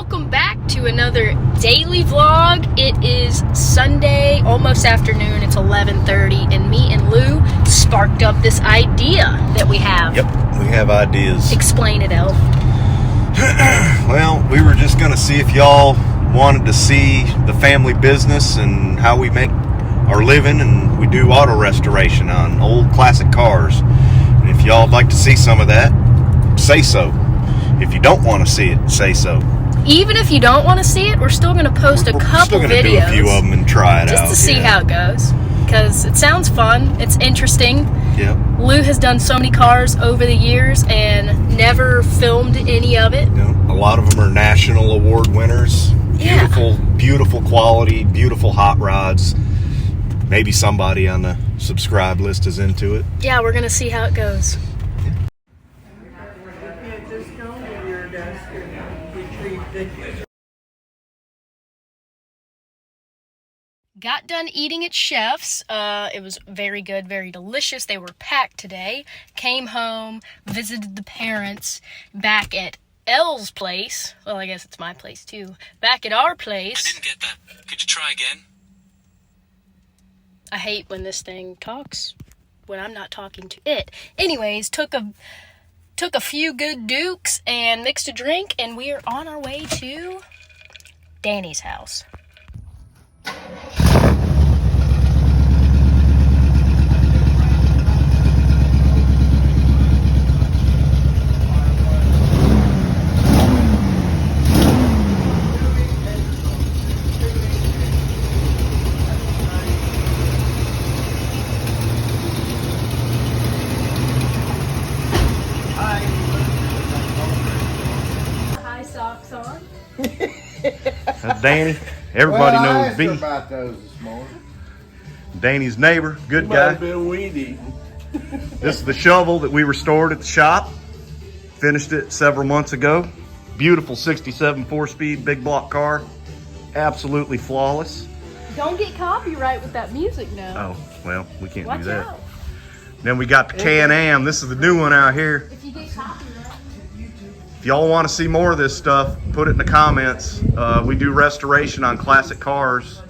welcome back to another daily vlog. It is Sunday, almost afternoon. It's 11:30, and me and Lou sparked up this idea that we have. Yep, we have ideas. Explain it, Elf. Well, we were just going to see if y'all wanted to see the family business and how we make our living, and we do auto restoration on old classic cars. And if y'all would like to see some of that, say so. If you don't want to see it, say so. Even if you don't want to see it, we're still going to post a couple videos. We're still videos. Do a few of them and try it out. Just to see how it goes. Because it sounds fun. It's interesting. Yep. Lou has done so many cars over the years and never filmed any of it. A lot of them are national award winners. Yeah. Beautiful quality, beautiful hot rods. Maybe somebody on the subscribe list is into it. Yeah, we're going to see how it goes. Got done eating at Chef's. It was very good, very delicious. They were packed today. Came home, visited the parents back at Elle's place. Well, I guess it's my place too. Back at our place. I didn't get that. Could you try again? I hate when this thing talks when I'm not talking to it. Anyways, took a few good dukes and mixed a drink, and we are on our way to Danny's house. That's Danny. Everybody knows B. About those this morning. Danny's neighbor, good Might guy. have been weed eating. This is the shovel that we restored at the shop. Finished it several months ago. Beautiful 67 4-speed big block car. Absolutely flawless. Don't get copyright with that music now. Oh, well, we can't Watch do that. out. Then we got the Can-Am. This is the new one out here. If you get copyright. If y'all want to see more of this stuff, put it in the comments. We do restoration on classic cars.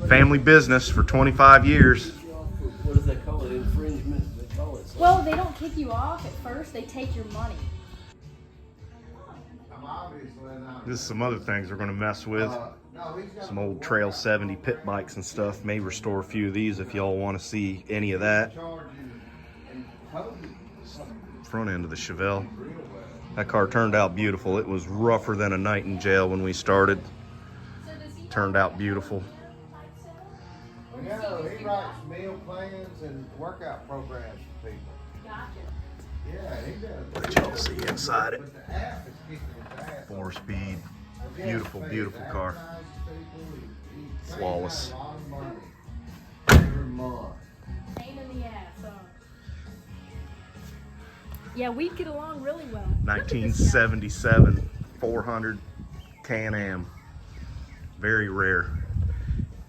Family business for 25 years. What do they call it? Infringement? They call it something. Well, they don't kick you off at first. They take your money. This is some other things we're going to mess with. Some old Trail 70 pit bikes and stuff. May restore a few of these if y'all want to see any of that. Front end of the Chevelle. That car turned out beautiful. It was rougher than a night in jail when we started. Turned out beautiful. No, he writes meal plans and workout programs for people. Gotcha. Yeah, he does. Let y'all see inside it. But the app is kicking his ass. 4-speed. Beautiful, beautiful car. Flawless. A lot of money every month. Pain in the ass, huh? Yeah, we'd get along really well. 1977 400 Can-Am. Very rare.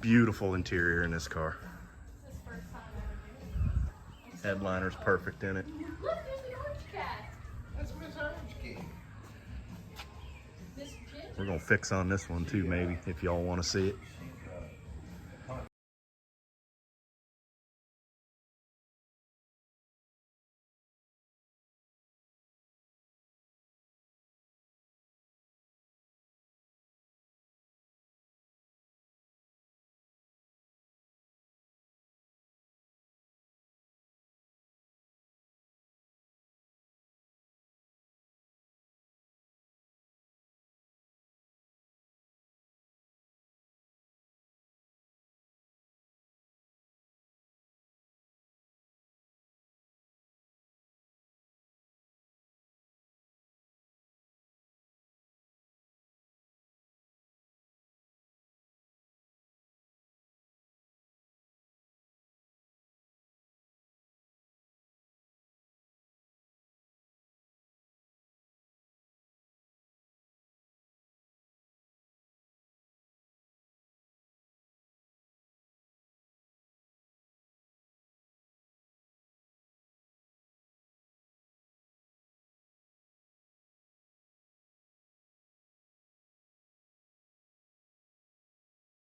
Beautiful interior in this car. Headliner's perfect in it. Look, there's the orange cat. That's Miss Orange Key. This kid. We're gonna fix on this one too, maybe, if y'all want to see it.